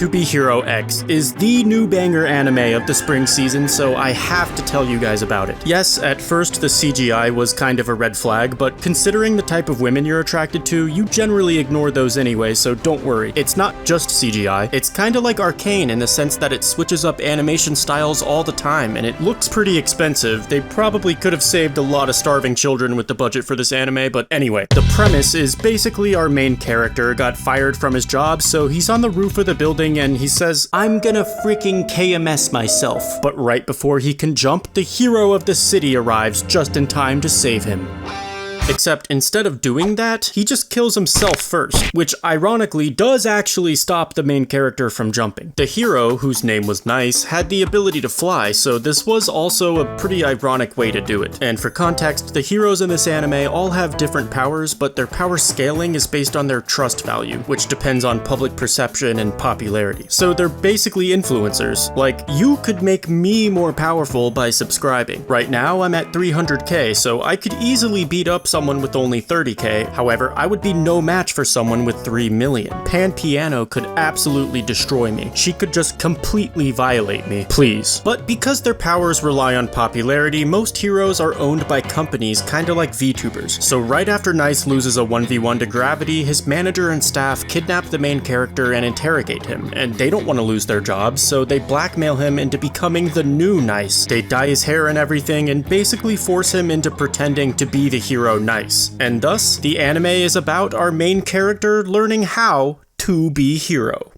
To Be Hero X is the new banger anime of the spring season, so I have to tell you guys about it. Yes, at first the CGI was kind of a red flag, but considering the type of women you're attracted to, you generally ignore those anyway, so don't worry. It's not just CGI, it's kinda like Arcane in the sense that it switches up animation styles all the time, and it looks pretty expensive. They probably could have saved a lot of starving children with the budget for this anime, but anyway. The premise is basically our main character got fired from his job, so he's on the roof of the building and he says, "I'm gonna freaking KMS myself." But right before he can jump, the hero of the city arrives just in time to save him. Except instead of doing that, he just kills himself first, which ironically does actually stop the main character from jumping. The hero, whose name was Nice, had the ability to fly, so this was also a pretty ironic way to do it. And for context, the heroes in this anime all have different powers, but their power scaling is based on their trust value, which depends on public perception and popularity. So they're basically influencers. Like, you could make me more powerful by subscribing. Right now, I'm at 300k, so I could easily beat up someone with only 30k, however, I would be no match for someone with 3 million. Pan Piano could absolutely destroy me. She could just completely violate me, please. But because their powers rely on popularity, most heroes are owned by companies kinda like VTubers. So right after Nice loses a 1v1 to Gravity, his manager and staff kidnap the main character and interrogate him, and they don't want to lose their jobs, so they blackmail him into becoming the new Nice. They dye his hair and everything, and basically force him into pretending to be the hero Nice. And thus, the anime is about our main character learning how to be Hero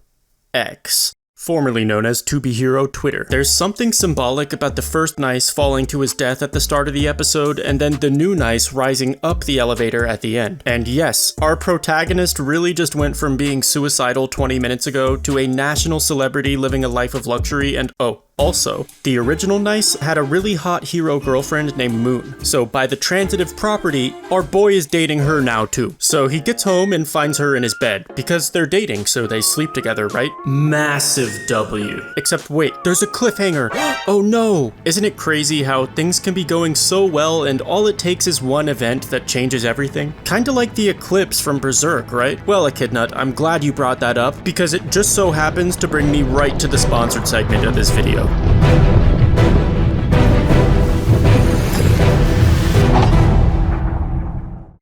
X. Formerly known as To Be Hero Twitter. There's something symbolic about the first Nice falling to his death at the start of the episode, and then the new Nice rising up the elevator at the end. And yes, our protagonist really just went from being suicidal 20 minutes ago to a national celebrity living a life of luxury, and also, the original Nice had a really hot hero girlfriend named Moon. So by the transitive property, our boy is dating her now too. So he gets home and finds her in his bed, because they're dating, so they sleep together, right? Massive W. Except wait, there's a cliffhanger. Oh no! Isn't it crazy how things can be going so well and all it takes is one event that changes everything? Kinda like the eclipse from Berserk, right? Well, Echidnut, I'm glad you brought that up, because it just so happens to bring me right to the sponsored segment of this video.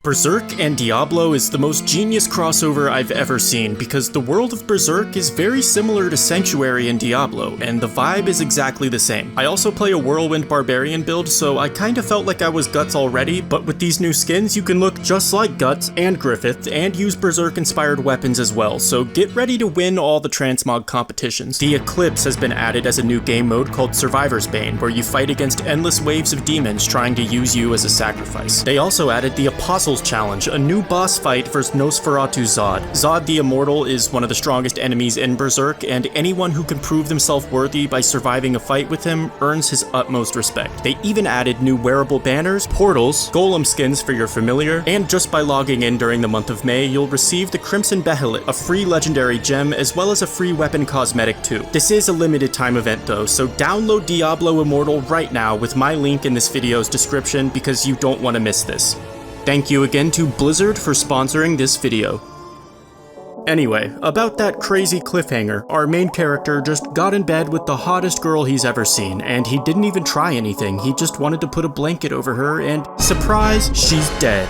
Berserk and Diablo is the most genius crossover I've ever seen because the world of Berserk is very similar to Sanctuary in Diablo, and the vibe is exactly the same. I also play a Whirlwind Barbarian build, so I kinda felt like I was Guts already, but with these new skins you can look just like Guts and Griffith, and use Berserk-inspired weapons as well, so get ready to win all the transmog competitions. The Eclipse has been added as a new game mode called Survivor's Bane, where you fight against endless waves of demons trying to use you as a sacrifice. They also added the Apostle Challenge, a new boss fight versus Nosferatu Zod. Zod the Immortal is one of the strongest enemies in Berserk, and anyone who can prove themselves worthy by surviving a fight with him earns his utmost respect. They even added new wearable banners, portals, golem skins for your familiar, and just by logging in during the month of May, you'll receive the Crimson Behelit, a free legendary gem, as well as a free weapon cosmetic too. This is a limited time event though, so download Diablo Immortal right now with my link in this video's description because you don't want to miss this. Thank you again to Blizzard for sponsoring this video. Anyway, about that crazy cliffhanger, our main character just got in bed with the hottest girl he's ever seen, and he didn't even try anything, he just wanted to put a blanket over her, and surprise, she's dead.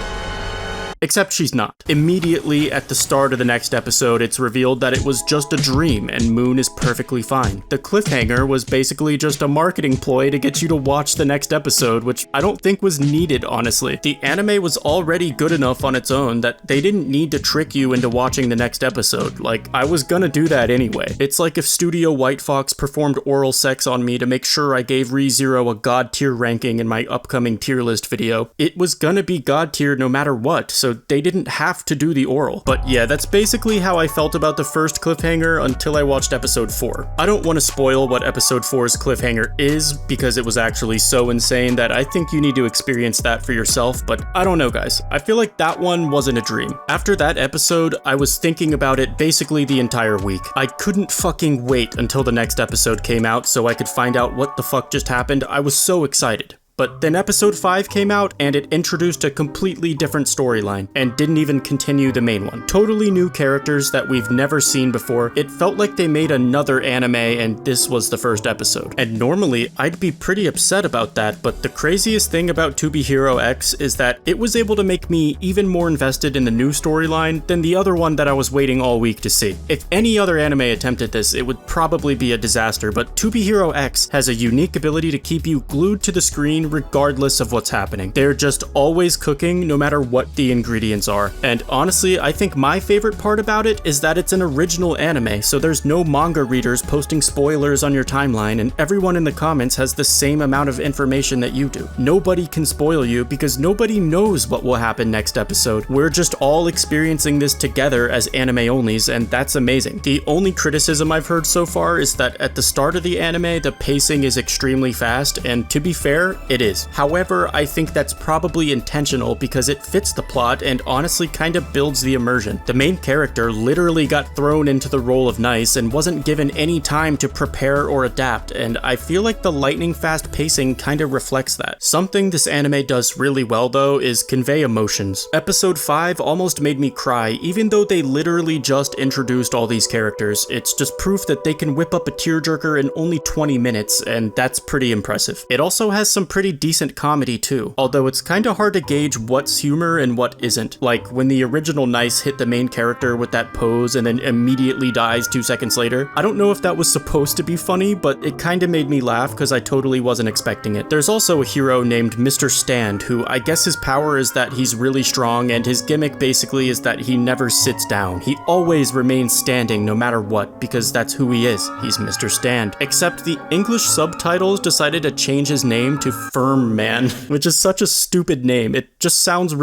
Except she's not. Immediately at the start of the next episode, it's revealed that it was just a dream and Moon is perfectly fine. The cliffhanger was basically just a marketing ploy to get you to watch the next episode, which I don't think was needed, honestly. The anime was already good enough on its own that they didn't need to trick you into watching the next episode. Like, I was gonna do that anyway. It's like if Studio White Fox performed oral sex on me to make sure I gave ReZero a god tier ranking in my upcoming tier list video. It was gonna be god tier no matter what, so they didn't have to do the oral. But yeah, that's basically how I felt about the first cliffhanger until I watched episode 4. I don't want to spoil what episode 4's cliffhanger is, because it was actually so insane that I think you need to experience that for yourself, but I don't know guys, I feel like that one wasn't a dream. After that episode, I was thinking about it basically the entire week. I couldn't fucking wait until the next episode came out so I could find out what the fuck just happened. I was so excited. But then episode 5 came out and it introduced a completely different storyline and didn't even continue the main one. Totally new characters that we've never seen before. It felt like they made another anime and this was the first episode. And normally I'd be pretty upset about that, but the craziest thing about To Be Hero X is that it was able to make me even more invested in the new storyline than the other one that I was waiting all week to see. If any other anime attempted this, it would probably be a disaster, but To Be Hero X has a unique ability to keep you glued to the screen regardless of what's happening. They're just always cooking no matter what the ingredients are. And honestly, I think my favorite part about it is that it's an original anime, so there's no manga readers posting spoilers on your timeline, and everyone in the comments has the same amount of information that you do. Nobody can spoil you because nobody knows what will happen next episode. We're just all experiencing this together as anime onlys, and that's amazing. The only criticism I've heard so far is that at the start of the anime, the pacing is extremely fast, and to be fair, it is. However, I think that's probably intentional because it fits the plot and honestly kind of builds the immersion. The main character literally got thrown into the role of Nice and wasn't given any time to prepare or adapt, and I feel like the lightning fast pacing kind of reflects that. Something this anime does really well though is convey emotions. Episode 5 almost made me cry, even though they literally just introduced all these characters. It's just proof that they can whip up a tearjerker in only 20 minutes, and that's pretty impressive. It also has some pretty decent comedy too, although it's kinda hard to gauge what's humor and what isn't. Like when the original Nice hit the main character with that pose and then immediately dies 2 seconds later. I don't know if that was supposed to be funny, but it kinda made me laugh because I totally wasn't expecting it. There's also a hero named Mr. Stand, who I guess his power is that he's really strong, and his gimmick basically is that he never sits down. He always remains standing no matter what, because that's who he is. He's Mr. Stand. Except the English subtitles decided to change his name to Firm Man, which is such a stupid name. It just sounds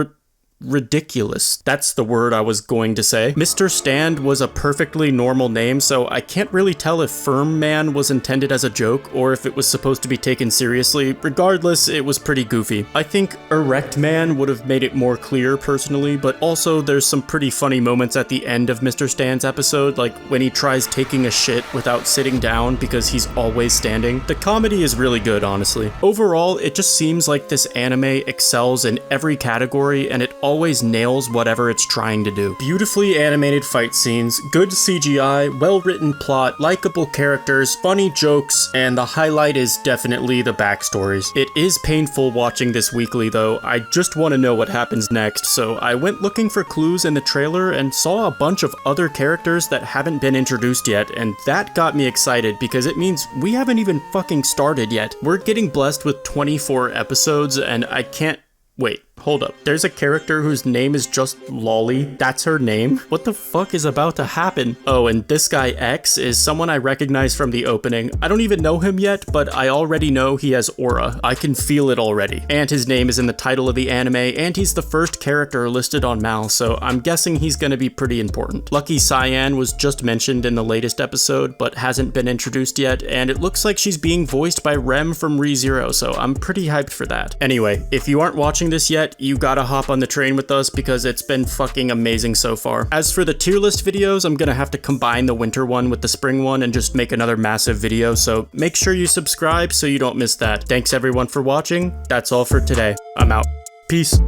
ridiculous. That's the word I was going to say. Mr. Stand was a perfectly normal name, so I can't really tell if Firm Man was intended as a joke or if it was supposed to be taken seriously. Regardless, it was pretty goofy. I think Erect Man would have made it more clear personally, but also there's some pretty funny moments at the end of Mr. Stand's episode, like when he tries taking a shit without sitting down because he's always standing. The comedy is really good, honestly. Overall, it just seems like this anime excels in every category, and it always nails whatever it's trying to do. Beautifully animated fight scenes, good CGI, well-written plot, likable characters, funny jokes, and the highlight is definitely the backstories. It is painful watching this weekly though. I just want to know what happens next, so I went looking for clues in the trailer and saw a bunch of other characters that haven't been introduced yet, and that got me excited because it means we haven't even fucking started yet. We're getting blessed with 24 episodes and I can't... Wait, hold up. There's a character whose name is just Lolly. That's her name? What the fuck is about to happen? Oh, and this guy X is someone I recognize from the opening. I don't even know him yet, but I already know he has aura. I can feel it already. And his name is in the title of the anime, and he's the first character listed on Mal, so I'm guessing he's gonna be pretty important. Lucky Cyan was just mentioned in the latest episode, but hasn't been introduced yet, and it looks like she's being voiced by Rem from ReZero, so I'm pretty hyped for that. Anyway, if you aren't watching this yet, you gotta hop on the train with us because it's been fucking amazing so far. As for the tier list videos, I'm gonna have to combine the winter one with the spring one and just make another massive video, so make sure you subscribe so you don't miss that. Thanks everyone for watching. That's all for today. I'm out. Peace.